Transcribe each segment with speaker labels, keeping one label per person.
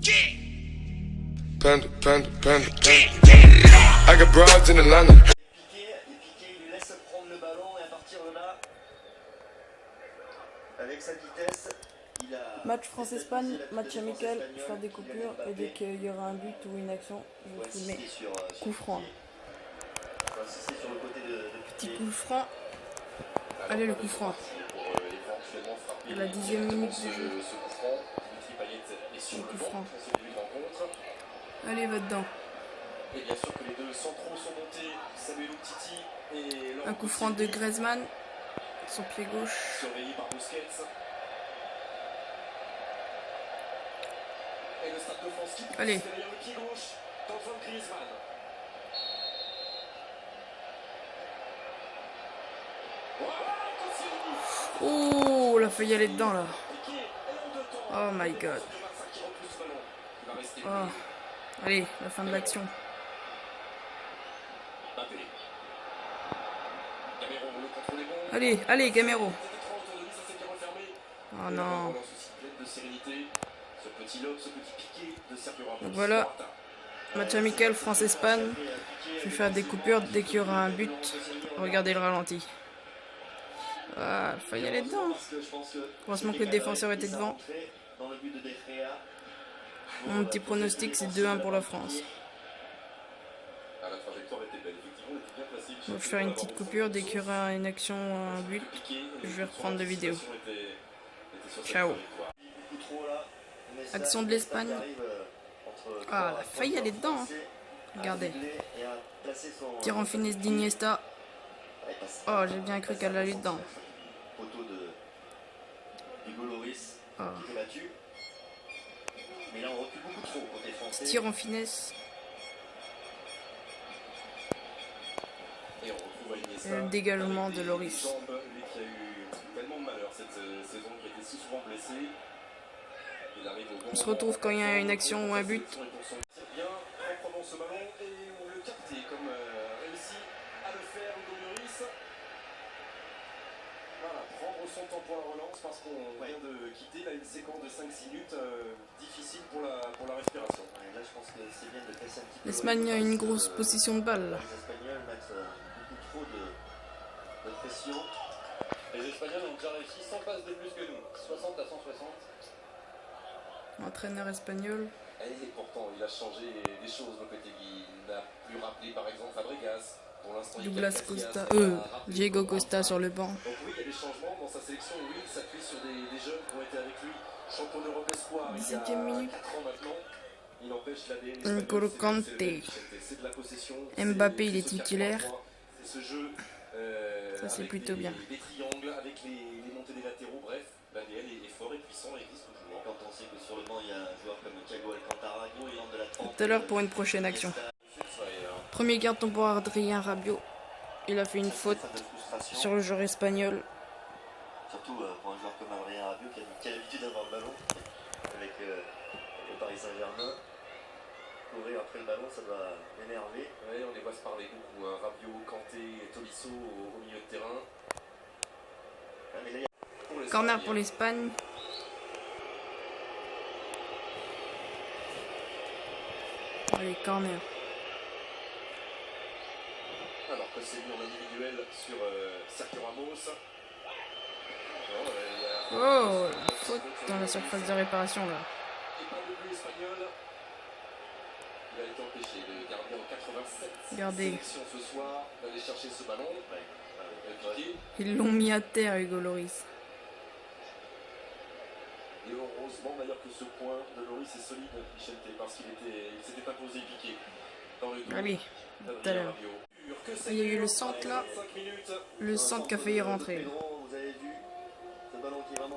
Speaker 1: Panda, panda, panda, panda. I got broads in Atlanta.
Speaker 2: Piqué, il lui laisse prendre le ballon et à partir de là, avec sa vitesse, il a...
Speaker 3: Match France-Espagne, match amical, faire des coupures et dès qu'il y aura un but ou une action, je vais filmer. Coup franc. Petit coup franc. Allez le coup franc. À la 10e minute de jeu. Le coup franc. Allez, va dedans. Un coup franc de Griezmann. Son pied gauche. Allez. Oh, il a failli aller dedans là. Oh my god. Oh. Allez, la fin de l'action. Allez, allez, Gamero. Oh non. Donc voilà, match amical France-Espagne. Je vais faire des coupures dès qu'il y aura un but. Regardez le ralenti. Ah, il faut y aller dedans. Heureusement que le défenseur était devant. Mon petit pronostic, c'est 2-1 pour la France. Donc, je vais faire une petite coupure dès qu'il y aura une action ou un but. Je vais reprendre la vidéo. Ciao. Action de l'Espagne. Ah, elle a failli aller dedans. Hein. Regardez. Tir en finesse d'Iniesta. Oh, j'ai bien cru qu'elle allait dedans. Oh. Tir en finesse. Et le dégagement de Loris. On se retrouve quand il y a une action ou un but.
Speaker 4: Son temps pour la relance parce qu'on vient de quitter là une séquence de 5-6 minutes difficile pour la respiration. Là, je pense que c'est bien de passer un petit peu.
Speaker 3: L'Espagne a une grosse position de balle.
Speaker 2: Les Espagnols mettent beaucoup trop de pression.
Speaker 4: Les Espagnols ont déjà réussi 100 passes de plus que nous, 60 à 160.
Speaker 3: Entraîneur espagnol.
Speaker 4: Et pourtant, il a changé des choses. Donc, il n'a plus rappelé par exemple Fabregas.
Speaker 3: Douglas Costa, Diego Costa sur le banc.
Speaker 4: Donc oui, il y a des changements dans sa sélection. Oui, il s'appuie sur des jeunes qui ont été avec lui. Champion d'Europe espoir.
Speaker 3: 17e minute.
Speaker 4: 4 ans maintenant. Il empêche
Speaker 3: l'ADN. N'Golo Kanté. Mbappé, il est titulaire.
Speaker 4: C'est ce jeu.
Speaker 3: Ça c'est plutôt bien.
Speaker 4: Des triangles avec les montées des latéraux. Bref, l'ADN est fort et puissant et existe toujours.
Speaker 2: Quand on sait que sur le banc il y a un joueur comme Thiago Alcantara qui rentre de la 30.
Speaker 3: Tout à l'heure pour une prochaine action. Premier carton pour Adrien Rabiot. Il a fait une faute sur le joueur espagnol.
Speaker 2: Surtout pour un joueur comme Adrien Rabiot qui a l'habitude d'avoir le ballon avec le Paris Saint-Germain. Courir après le ballon, ça doit l'énerver.
Speaker 4: Oui, on les voit se parler beaucoup. Hein. Rabiot, Kanté, Tolisso au milieu de terrain.
Speaker 3: Corner pour l'Espagne. Allez, corner.
Speaker 4: Alors que c'est mis en individuel sur Sergio Ramos.
Speaker 3: Oh, faute dans la surface de réparation là.
Speaker 4: Et pas de but espagnol. Il a été empêché de garder en 87.
Speaker 3: Regardez.
Speaker 4: Sélection ce soir d'aller chercher ce ballon.
Speaker 3: Ils l'ont mis à terre, Hugo Loris.
Speaker 4: Et heureusement d'ailleurs que ce point de Loris est solide, Michel T, parce qu'il s'était imposé piqué dans le dos.
Speaker 3: Allez, tout à l'heure. Il y a eu le centre là. Le centre qui a failli rentrer.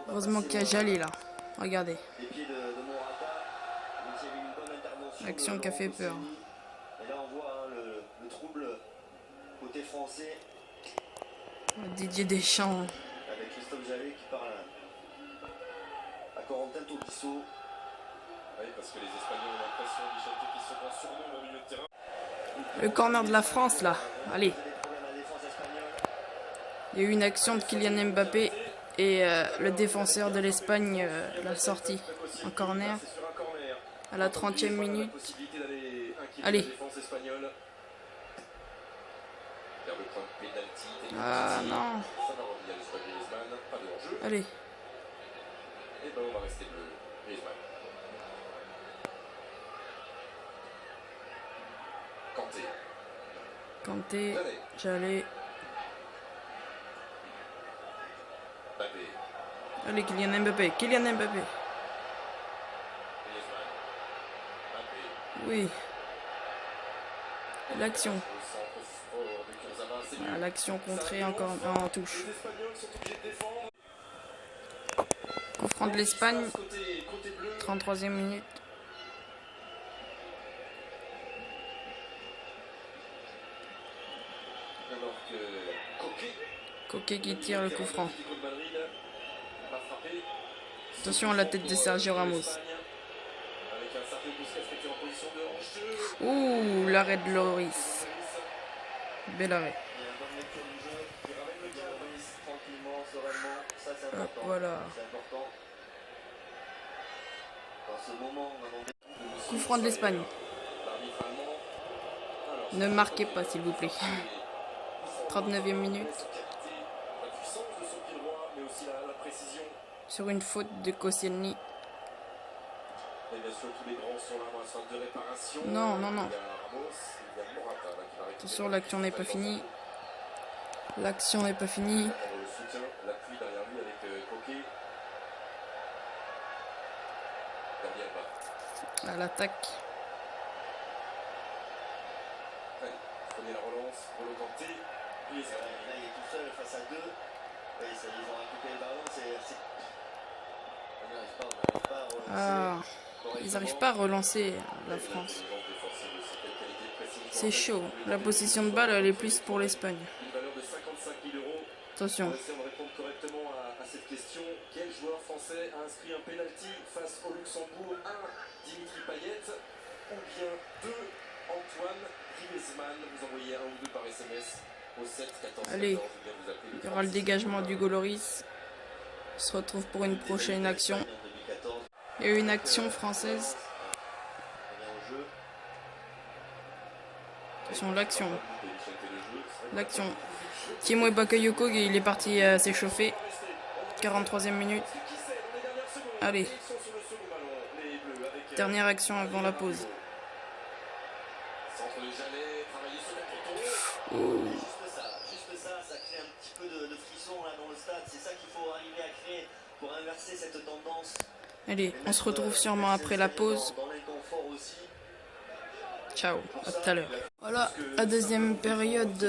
Speaker 3: Heureusement qu'il y a Jalé là. Regardez. L'action qui a fait peur.
Speaker 2: Et là on voit le trouble côté français.
Speaker 3: Didier Deschamps.
Speaker 2: Avec Christophe Jallet qui parle à Corentin Tolisso.
Speaker 4: Oui, parce que les Espagnols ont l'impression, Michel T, qu'ils sont en surnombre au milieu de terrain.
Speaker 3: Le corner de la France là. Allez. Il y a eu une action de Kylian Mbappé et le défenseur de l'Espagne l'a sorti en corner. À la 30e minute.
Speaker 4: Possibilité d'aller inquiéter
Speaker 3: Allez.
Speaker 4: la défense espagnole. Vers le point de pénalty.
Speaker 3: Ah non.
Speaker 4: Ça va revenir à l'espoir de Griezmann. Pas de hors-jeu.
Speaker 3: Allez.
Speaker 4: Et ben on va rester bleu. Griezmann. Kanté.
Speaker 3: Kanté.
Speaker 4: Jallet.
Speaker 3: J'allais.
Speaker 4: Mbappé.
Speaker 3: Allez, Kylian Mbappé. Kylian Mbappé.
Speaker 4: Griezmann. Mbappé.
Speaker 3: Oui. L'action.
Speaker 4: Au centre fort de Kurzawa, c'est mieux.
Speaker 3: Ah, l'action contrée encore en touche.
Speaker 4: Les Espagnols sont obligés de défendre.
Speaker 3: Coup franc de l'Espagne.
Speaker 4: Côté bleu.
Speaker 3: 33e minute.
Speaker 4: Alors que Coquet.
Speaker 3: Coquet qui tire le coup franc.
Speaker 4: Atlético de Madrid va frapper.
Speaker 3: Attention à la tête de Sergio Ramos.
Speaker 4: Avec un Sergio Busquets qui était en position de hors-jeu.
Speaker 3: Ouh, l'arrêt de Loris. Bel arrêt.
Speaker 2: Il y a une bonne lecture du jeu. Il ramène le cadre. Tranquillement, sereinement. Ça, c'est
Speaker 3: Hop,
Speaker 2: important.
Speaker 3: voilà.
Speaker 2: C'est important. Dans ce moment, on a
Speaker 3: Coup franc de l'Espagne.
Speaker 4: L'arbitre allemand. Alors,
Speaker 3: Ne marquez pas, s'il vous plaît. 39e minute.
Speaker 4: la puissance de son pied droit, mais aussi la précision.
Speaker 3: Sur une faute de Koscielny.
Speaker 4: Et bien sûr, tous les grands sont là dans la salle de réparation.
Speaker 3: Non, non, non.
Speaker 4: Il y a Ramos, il y a Morata là, qui va récupérer.
Speaker 3: Attention, l'action n'est pas finie. L'action n'est pas finie.
Speaker 4: Prendre le soutien, l'appui derrière lui avec Coquet. Gabriel Bas.
Speaker 3: À l'attaque.
Speaker 4: Allez, prenez la relance, Polo Kanté.
Speaker 2: Là, il est tout seul face à deux. Et ça, ils ont récupéré le ballon. On n'arrive pas à relancer.
Speaker 3: Ah, ils n'arrivent pas à relancer la France. C'est chaud. La possession de balle, elle est plus pour l'Espagne.
Speaker 4: Une valeur de 55 000 euros.
Speaker 3: Attention.
Speaker 4: On va essayer de répondre correctement à cette question. Quel joueur français a inscrit un penalty face au Luxembourg? 1. Dimitri Payet. Ou bien 2. Antoine Griezmann. Vous envoyez un ou deux par SMS au 7 14
Speaker 3: Allez.
Speaker 4: 14. Ou bien vous appelez le
Speaker 3: Il y aura le
Speaker 4: 36.
Speaker 3: dégagement d'Hugo Loris. On se retrouve pour une prochaine action.
Speaker 2: En 2014,
Speaker 3: Il y a eu une action française.
Speaker 2: on revient au jeu.
Speaker 3: Attention, l'action.
Speaker 4: Et il souhaitait le jeu. C'est vrai que
Speaker 3: L'action. Timo Bakayoko, il est parti s'échauffer. 43e minute.
Speaker 4: qui sait, dans les dernières secondes,
Speaker 3: Allez.
Speaker 4: ils sont sur le second ballon, les Bleus, avec
Speaker 3: Dernière action avant la pause.
Speaker 4: centre de Jallet, travailler sur le poteau.
Speaker 2: Juste ça, ça crée un petit peu de frisson là dans le stade. C'est ça qu'il faut arriver à créer pour inverser cette tendance.
Speaker 3: Allez, on se retrouve sûrement après la pause.
Speaker 2: Dans l'inconfort aussi.
Speaker 3: Ciao, à tout à l'heure. Voilà, la deuxième période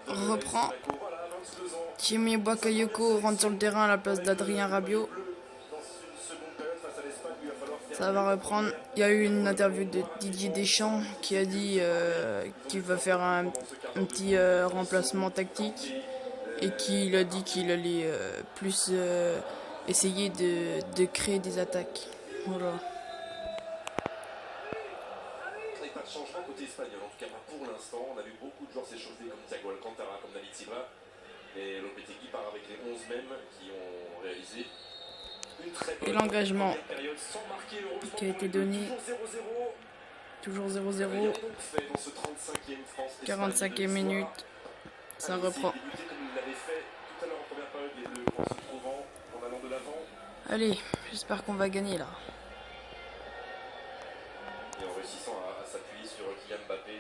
Speaker 3: reprend.
Speaker 4: Voilà, 22 ans,
Speaker 3: Timo Bakayoko rentre sur le terrain à la place d'Adrien Rabiot.
Speaker 4: dans une seconde période face à l'Espagne, il va falloir faire
Speaker 3: Ça va reprendre. Il y a eu une interview de Didier Deschamps qui a dit qu'il va faire un petit remplacement tactique et qu'il a dit qu'il allait plus essayer de créer des attaques. Voilà.
Speaker 4: Et pas de changement côté espagnol, en tout cas pas pour l'instant. On a vu beaucoup de joueurs s'échauffer comme Thiago Alcantara, comme David Silva. Et Lopetegui part avec les 11 mêmes qui ont réalisé une très bonne
Speaker 3: Et l'engagement
Speaker 4: première période sans marquer, heureusement
Speaker 3: qui a
Speaker 4: pour
Speaker 3: été
Speaker 4: les Bleus.
Speaker 3: donné.
Speaker 4: Toujours 0-0.
Speaker 3: Toujours 0-0.
Speaker 4: Il y a donc fait dans ce 35e France-Espagne
Speaker 3: 45e minute. Ça reprend.
Speaker 4: Débuter comme il l'avait fait tout à l'heure en première période, les Bleus, en se trouvant, en allant de l'avant
Speaker 3: Allez, j'espère qu'on va gagner là.
Speaker 4: et en réussissant à s'appuyer sur Kylian Mbappé,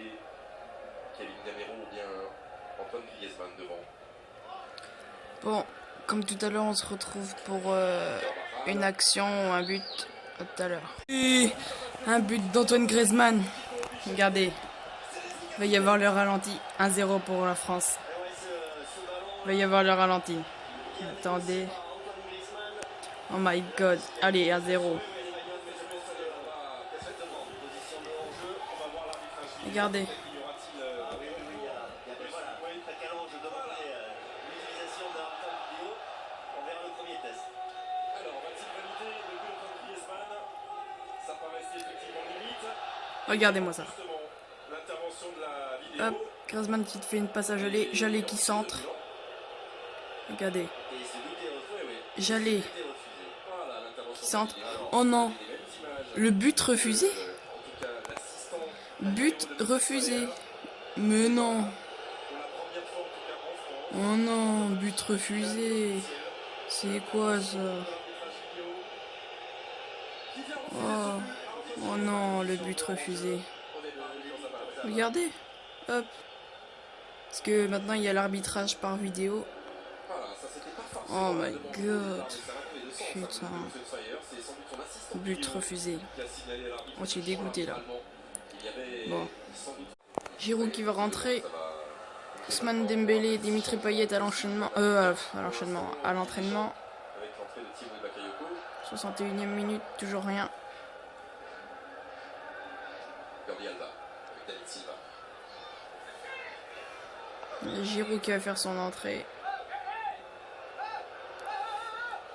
Speaker 4: Kevin Gamero ou bien Antoine Griezmann devant.
Speaker 3: Bon, comme tout à l'heure, on se retrouve pour une action ou un but. À tout à l'heure. Et un but d'Antoine Griezmann. Regardez. Il va y avoir le ralenti. 1-0 pour la France. Il va y avoir le ralenti. Attendez. Oh my god. Allez, 1-0. Regardez. Regardez-moi ça. Hop, Griezmann qui te fait une passe à Jallet. Jallet qui centre. Regardez. Jallet qui centre. Oh non. Le but refusé?
Speaker 4: En tout cas, l'assistant
Speaker 3: But refusé. Mais non.
Speaker 4: pour la première fois, en tout cas en France.
Speaker 3: Oh non, but refusé. C'est quoi ça? Oh. Oh non, le but refusé. Regardez. Hop. Parce que maintenant il y a l'arbitrage par vidéo. Oh my god. Putain. But refusé. Oh, je suis dégoûté là. Bon. Giroud qui va rentrer. Ousmane Dembélé, Dimitri Payet à l'enchaînement. À l'entraînement. 61e minute, toujours rien. Giroud qui va faire son entrée.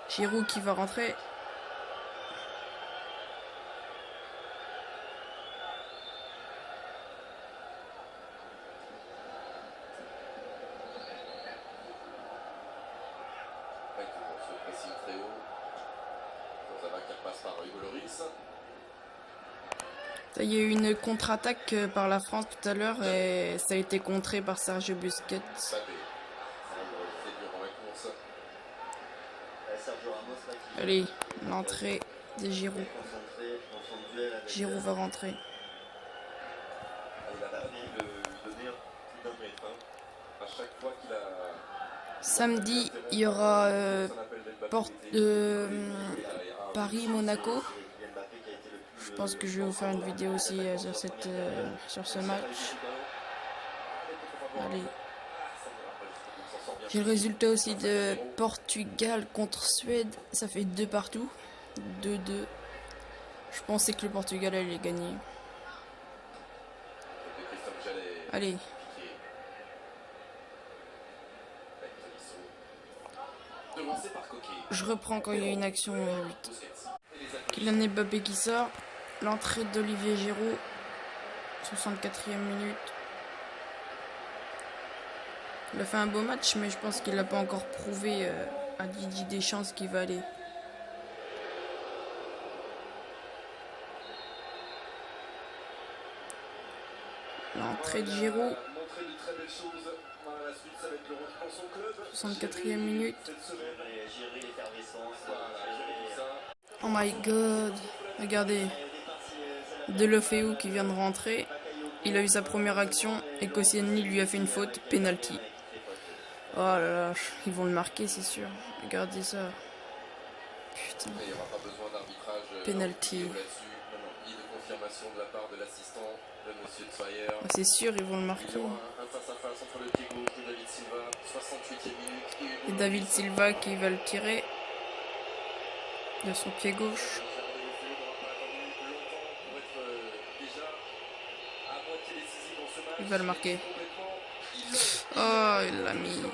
Speaker 3: Giroud qui va rentrer. Il y a eu une contre-attaque par la France tout à l'heure et ça a été contré par Sergio Busquets. Allez, l'entrée de Giroud. Giroud va rentrer. Samedi, il y aura Paris-Monaco. Je pense que je vais vous faire une vidéo aussi sur ce match. Allez. J'ai le résultat aussi de Portugal contre Suède. Ça fait 2 partout. 2-2. Je pensais que le Portugal allait gagner. Allez. Je reprends quand il y a une action. Kylian Mbappé qui sort. L'entrée d'Olivier Giroud. 64e minute. Il a fait un beau match, mais je pense qu'il n'a pas encore prouvé à Didier Deschamps ce qu'il va aller. L'entrée de Giroud. 64e minute. Oh my god. Regardez. Delofeu qui vient de rentrer. Il a eu sa première action et Koscielny lui a fait une faute. Penalty. Oh là là, ils vont le marquer, c'est sûr. Regardez ça. Putain. Penalty. Oh, c'est sûr, ils vont le marquer. Et David Silva qui va le tirer de son pied gauche. Il va le marquer. Oh, il l'a mis. Putain.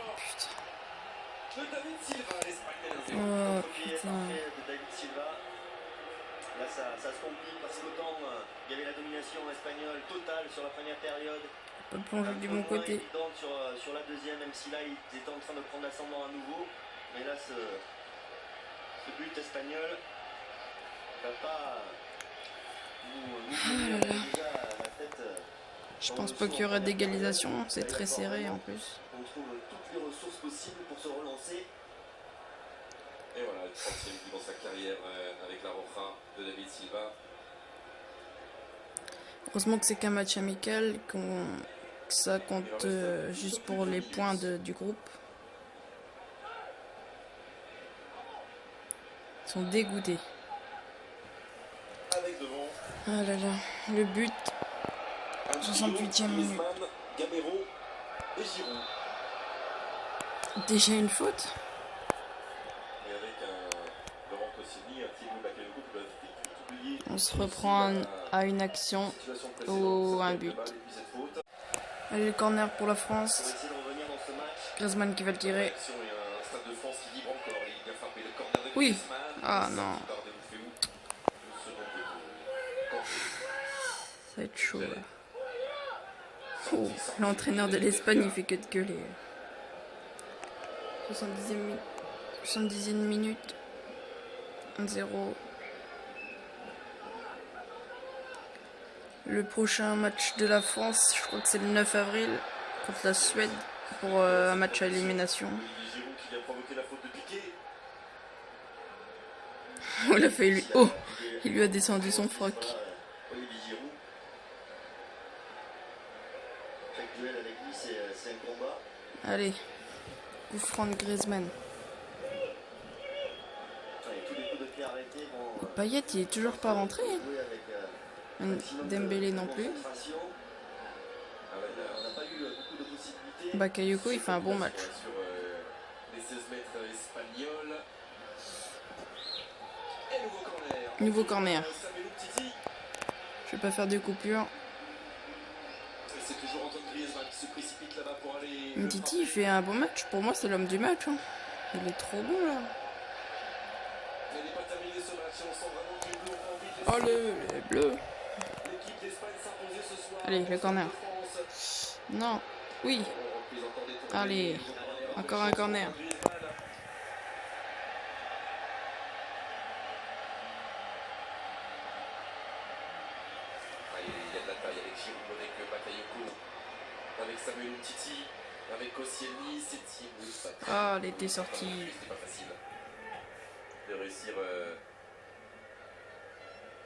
Speaker 3: Oh, putain.
Speaker 2: Là, ça se complique parce qu'autant il y avait la domination espagnole totale sur la première période.
Speaker 3: On peut plonger du bon côté.
Speaker 2: Sur la deuxième, même si là, ils étaient en train de prendre l'ascendant à nouveau. Mais là, ce but espagnol va pas nous déjà la tête.
Speaker 3: Je pense pas qu'il y aura d'égalisation. C'est très serré en plus.
Speaker 2: On trouve toutes les ressources possibles pour se relancer.
Speaker 4: Et voilà, le 30e but dans sa carrière avec la Roja de David Silva.
Speaker 3: Heureusement que c'est qu'un match amical, que ça compte juste pour les points du groupe. Ils sont dégoûtés.
Speaker 4: Avec devant.
Speaker 3: Ah là là, le but. 68e minute.
Speaker 4: Gamero et Giroud.
Speaker 3: Déjà une faute. On se reprend à une action ou un but. Allez, le corner pour la France. Griezmann qui va le tirer. Oui. Ah non. Ça va être chaud là. Oh, l'entraîneur de l'Espagne il fait que de gueuler. 70e minute. 1-0. Le prochain match de la France, je crois que c'est le 9 avril contre la Suède pour un match à élimination.
Speaker 2: Olivier Giroud qui vient provoquer la faute de Piqué.
Speaker 3: On l'a fait lui. Oh, il lui a descendu son froc.
Speaker 2: Voilà, Olivier Giroud. Chaque duel avec lui, c'est un combat.
Speaker 3: Allez, coup franc de Griezmann.
Speaker 2: Et tous les coups de pied arrêtés vont
Speaker 3: Payet, il est toujours pas rentré.
Speaker 2: jouer avec
Speaker 3: Dembélé non plus.
Speaker 2: concentration. On n'a pas eu beaucoup de possibilités.
Speaker 3: Bakayoko, il fait un bon match.
Speaker 4: Sur les 16 mètres espagnols. Et nouveau corner.
Speaker 3: Nouveau corner.
Speaker 4: Samuel Umtiti.
Speaker 3: Je vais pas faire de coupure.
Speaker 4: Et c'est toujours Antoine Griezmann qui se précipite là-bas pour aller.
Speaker 3: Titi, il fait un bon match. Pour moi, c'est l'homme du match. Hein. Il est trop bon là.
Speaker 4: Il n'est pas terminé ce match. On sent vraiment que les Bleus ont envie de
Speaker 3: Oh les bleus.
Speaker 4: l'équipe d'Espagne s'imposer ce soir.
Speaker 3: Allez, le corner.
Speaker 4: France.
Speaker 3: Non. Oui.
Speaker 4: On reprise encore des tours.
Speaker 3: Allez. Encore un corner.
Speaker 4: Il y a de la taille avec Giroud, avec Bakayoko, avec Samuel Umtiti, avec Koscielny, c'est Thibaut.
Speaker 3: Ah, elle était sortie.
Speaker 4: C'était pas facile de réussir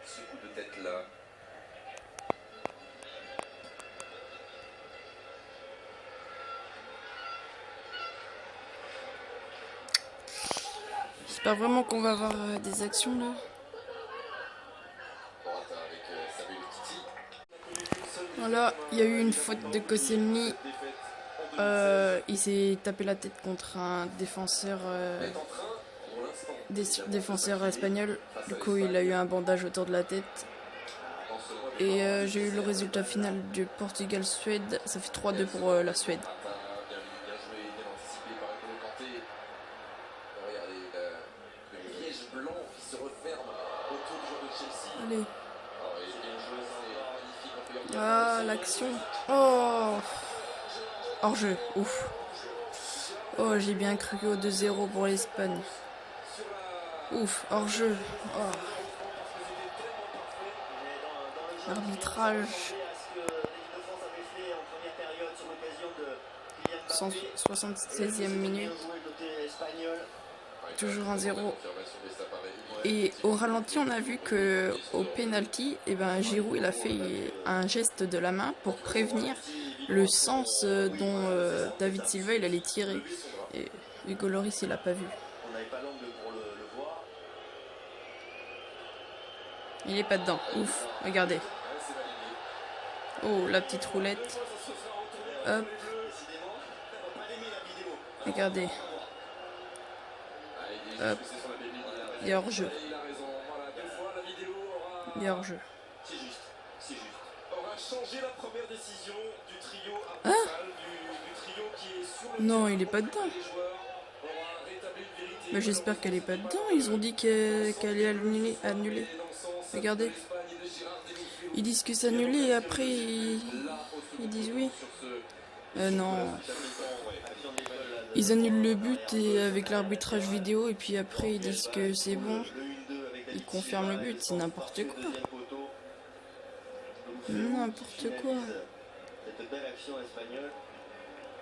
Speaker 4: ce coup de tête là.
Speaker 3: J'espère vraiment qu'on va avoir des actions là.
Speaker 4: Morata avec Samuel Umtiti.
Speaker 3: Voilà, il y a eu une faute de Koscielny. Il s'est tapé la tête contre un défenseur, défenseur espagnol. Du coup, il a eu un bandage autour de la tête. Et j'ai eu le résultat final du Portugal-Suède. Ça fait 3-2 pour la Suède.
Speaker 4: Bien joué, bien anticipé par N'Golo Kanté. Regardez le liège blanc qui se referme autour du joueur de Chelsea.
Speaker 3: Allez.
Speaker 4: Il est bien joué, c'est magnifique. On peut y regarder.
Speaker 3: Ah, l'action. Oh, hors-jeu. Ouf. Oh, j'ai bien cru au 2-0 pour l'Espagne. Ouf, hors-jeu. Oh. Arbitrage. 176e minute. Toujours 1-0. Et au ralenti, on a vu que au penalty, Giroud il a fait un geste de la main pour prévenir le sens dont David Silva il allait tirer. Et Hugo Lloris il a pas vu.
Speaker 2: On n'avait pas l'angle pour le voir.
Speaker 3: Il est pas dedans. Ouf, regardez. Oh, la petite roulette. Hop. Regardez. Hop. Il y a hors-jeu. Il y a hors-jeu.
Speaker 2: C'est juste, c'est juste.
Speaker 4: On va changer la première décision du trio à du trio qui est sur le
Speaker 3: Non, il est pas dedans.
Speaker 4: les joueurs. On va rétablir une vérité.
Speaker 3: Mais j'espère qu'elle est pas dedans. Ils ont dit qu'elle est annulée.
Speaker 4: Dans le sens
Speaker 3: Regardez.
Speaker 4: de l'Espagne et de Gérard Depardieu.
Speaker 3: Ils disent que c'est annulé et après ils disent oui. Non.
Speaker 2: Action d'école, là,
Speaker 3: Ils annulent le but et avec l'arbitrage vidéo et puis après ils disent que c'est bon.
Speaker 2: le 1-2 avec
Speaker 3: Ils confirment le but, c'est n'importe quoi.
Speaker 2: deuxième poteau.
Speaker 3: N'importe quoi.
Speaker 2: Cette belle action espagnole.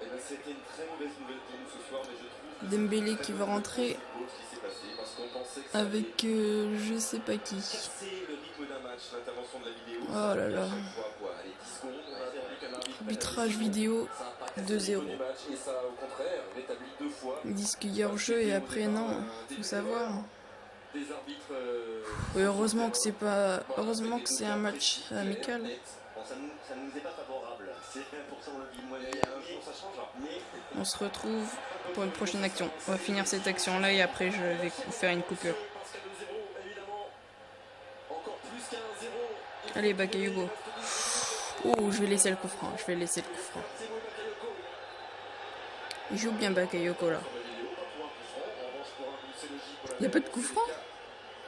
Speaker 4: Eh ben, c'était une très mauvaise nouvelle pour nous ce soir, mais je trouve que
Speaker 3: Dembélé qui va rentrer
Speaker 4: beau ce qui s'est passé parce qu'on pensait que ça
Speaker 3: avec je sais pas qui.
Speaker 4: c'est le rythme d'un match, l'intervention de la vidéo.
Speaker 3: Oh là là.
Speaker 4: Allez, 10 secondes, on a attendu qu'un arbitre
Speaker 3: Arbitrage vidéo
Speaker 4: ça impacte
Speaker 3: 2-0.
Speaker 4: le rythme du match et ça au contraire rétablit 2 fois.
Speaker 3: Ils disent qu'il y a hors-jeu et après non. Faut savoir.
Speaker 4: Des arbitres
Speaker 3: Oui, heureusement que c'est pas. Heureusement que c'est un match amical.
Speaker 2: Bon, ça nous est pas favorable. C'est pour ça qu'on le dit moins bien.
Speaker 4: un jour ça changera.
Speaker 2: Mais
Speaker 3: On se retrouve pour une prochaine action. On va finir cette action là et après je vais faire une coupure.
Speaker 4: Parce qu'à 2-0, évidemment, encore plus qu'un 0.
Speaker 3: Allez, Bakayoko. Oh, je vais laisser le coup franc. Je vais laisser le coup franc. Il joue bien Bakayoko là. Il n'y a pas de coup franc?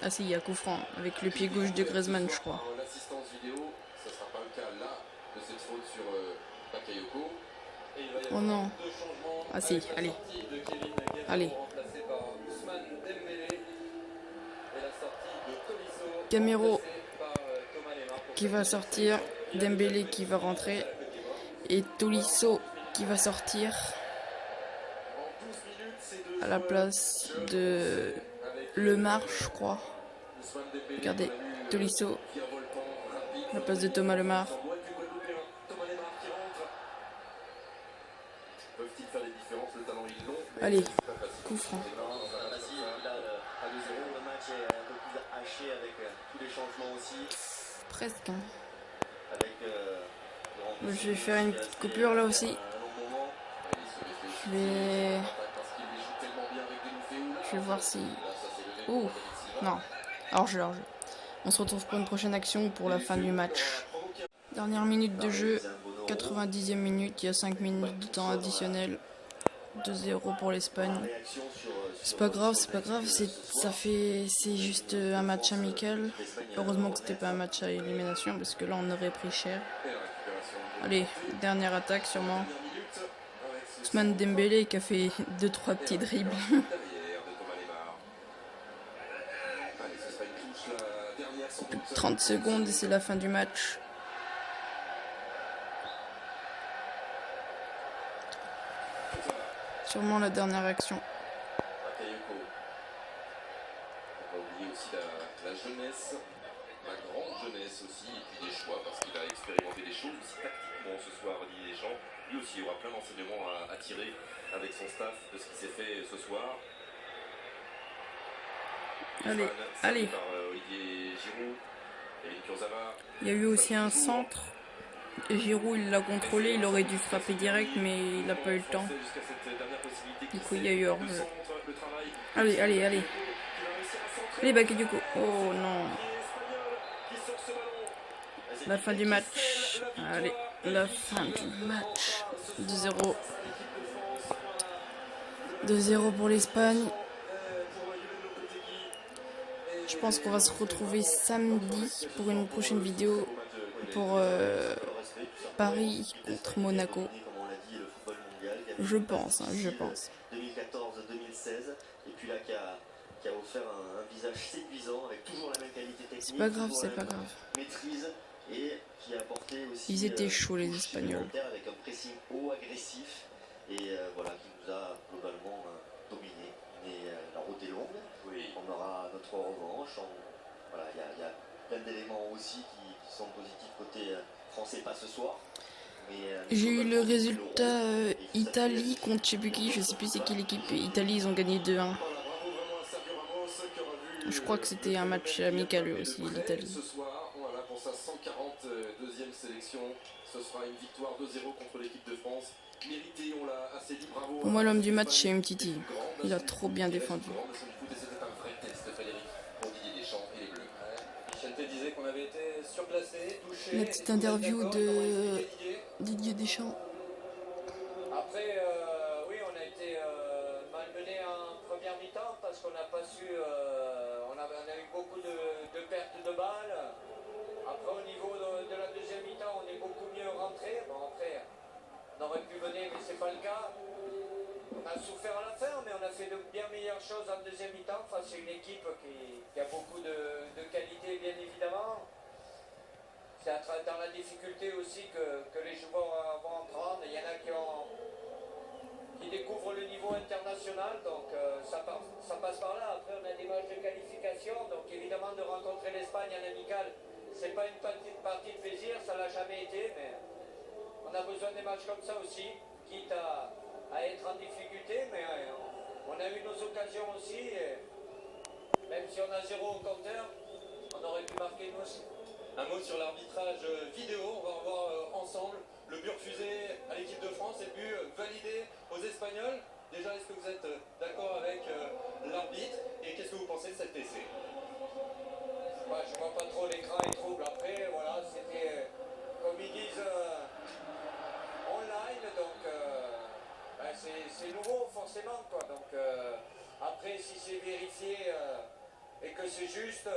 Speaker 3: Ah si, il y a coup franc. Avec le pied gauche de Griezmann, je crois.
Speaker 4: L'assistance vidéo, ça sera pas le cas là de cette faute sur Bakayoko. Et il va y
Speaker 3: Oh
Speaker 4: avoir
Speaker 3: non.
Speaker 4: deux changements.
Speaker 3: Ah si, allez.
Speaker 4: Sortie de Kevin Gamero,
Speaker 3: Allez.
Speaker 4: remplacé par Ousmane Dembélé. Et la sortie de Tolisso,
Speaker 3: Gamero
Speaker 4: remplacé par Thomas Lemar pour
Speaker 3: qui va sortir. Dembélé qui va rentrer et Tolisso qui va sortir à la place de Lemar, je crois. Regardez, Tolisso à la place de Thomas Lemar.
Speaker 4: Peuvent-ils faire des différences? Le talent ils l'ont.
Speaker 3: Allez, coup franc.
Speaker 2: Le match est un peu plus haché avec tous les changements aussi.
Speaker 3: Presque. Hein.
Speaker 2: Avec,
Speaker 3: Je vais faire une petite coupure là aussi. Je vais voir si... Ouh, non. Hors-jeu, hors-jeu. On se retrouve pour une prochaine action pour la fin du match. Dernière minute de jeu, 90e minute, il y a 5 minutes de temps additionnel. 2-0 pour l'Espagne. C'est pas grave, c'est juste un match amical. Heureusement que c'était pas un match à élimination parce que là on aurait pris cher. Allez, dernière attaque sûrement. Ousmane Dembélé qui a fait 2-3 petits dribbles. Plus de 30 secondes et c'est la fin du match. Sûrement la dernière action.
Speaker 4: Bakayoko. On va oublier aussi la jeunesse, la grande jeunesse aussi, et puis des choix parce qu'il a expérimenté des choses aussi tactiquement ce soir, Didier Deschamps. Lui aussi aura plein d'enseignements à tirer avec son staff de ce qui s'est fait ce soir.
Speaker 3: Allez, allez.
Speaker 4: Par Olivier Giroud, Kevin Kurzawa.
Speaker 3: Il y a eu aussi un centre. Giroud il l'a contrôlé, il aurait dû frapper direct mais il n'a pas eu le temps. Du coup il y a eu hors-jeu. Allez, allez, allez. Allez Bakayoko. Oh non. La fin du match. Allez, la fin du match. 2-0. 2-0 pour l'Espagne. Je pense qu'on va se retrouver samedi pour une prochaine vidéo pour Paris contre Monaco. Je pense, hein, je pense.
Speaker 2: 2014-2016 et puis là qui a offert un visage séduisant avec toujours la même qualité technique.
Speaker 3: C'est pas grave, c'est pas grave.
Speaker 2: Maîtrise et qui a apporté aussi.
Speaker 3: Ils étaient chauds les Espagnols.
Speaker 2: Avec un pressing haut, agressif et voilà qui nous a globalement dominé. Mais la route est longue. Oui. On aura notre revanche. Voilà, il y a plein d'éléments aussi qui sont positifs côté français, pas ce soir.
Speaker 3: J'ai eu le résultat Italie contre je sais plus qui, je sais plus c'est qui l'équipe. Italie ils ont gagné 2-1. Je crois que c'était un match amical aussi l'Italie.
Speaker 4: Ce soir, voilà pour sa 142e sélection, ce sera une victoire 2-0 contre l'équipe de France. Méritée, on l'a assez dit, bravo.
Speaker 3: Pour moi l'homme du match c'est Umtiti. Il a trop bien défendu.
Speaker 4: C'était un vrai test, Frédéric, pour Didier Deschamps et les Bleus. Michel te disait qu'on avait été surclassé, touché.
Speaker 3: La petite interview de Didier Deschamps.
Speaker 5: Après, oui, on a été malmené en première mi-temps parce qu'on n'a pas su. On a eu beaucoup de pertes de balles. Après, au niveau de la deuxième mi-temps, on est beaucoup mieux rentré. Bon, après, on aurait pu mener, mais c'est pas le cas. On a souffert à la fin, mais on a fait de bien meilleures choses en deuxième mi-temps face à une équipe qui a beaucoup de qualité, bien évidemment. C'est dans la difficulté aussi que les joueurs vont prendre. Il y en a qui découvrent le niveau international, donc ça passe par là. Après, on a des matchs de qualification, donc évidemment de rencontrer l'Espagne en amical, c'est pas une partie de plaisir, ça l'a jamais été, mais on a besoin des matchs comme ça aussi, quitte à être en difficulté, mais on a eu nos occasions aussi, et même si on a 0 au compteur, on aurait pu marquer nous aussi.
Speaker 4: Un mot sur l'arbitrage vidéo, on va en voir ensemble. Le but refusé à l'équipe de France et le but validé aux Espagnols. Déjà, est-ce que vous êtes d'accord avec l'arbitre et qu'est-ce que vous pensez de cet essai?
Speaker 5: Ouais, je vois pas trop l'écran et trouble. Après, voilà, c'était, comme ils disent, online, donc ben c'est nouveau forcément, quoi. Donc après, si c'est vérifié et que c'est juste...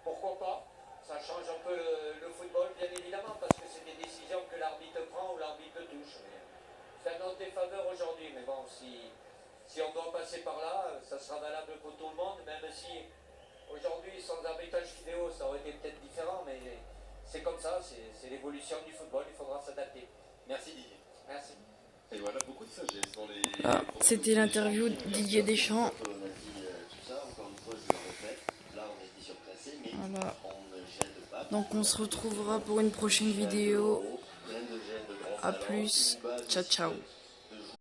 Speaker 5: pourquoi pas? Ça change un peu le football, bien évidemment, parce que c'est des décisions que l'arbitre prend ou l'arbitre touche. C'est un autre défaveur aujourd'hui, mais bon, si on doit passer par là, ça sera valable pour tout le monde, même si aujourd'hui, sans arbitrage vidéo, ça aurait été peut-être différent, mais c'est comme ça, c'est l'évolution du football, il faudra s'adapter.
Speaker 4: Merci Didier.
Speaker 5: Merci.
Speaker 4: Et voilà, beaucoup de sagesse dans les...
Speaker 3: Ah, c'était l'interview de Didier Deschamps.
Speaker 2: On a dit tout ça, encore une fois, je le répète. Là, on a été surclassé, mais
Speaker 3: Voilà.
Speaker 2: on ne jette pas.
Speaker 3: Donc on se retrouvera pour une prochaine vidéo.
Speaker 2: Plein de jeunes de grands
Speaker 3: A
Speaker 2: talents,
Speaker 3: plus.
Speaker 2: une base
Speaker 3: Ciao
Speaker 2: aussi
Speaker 3: ciao.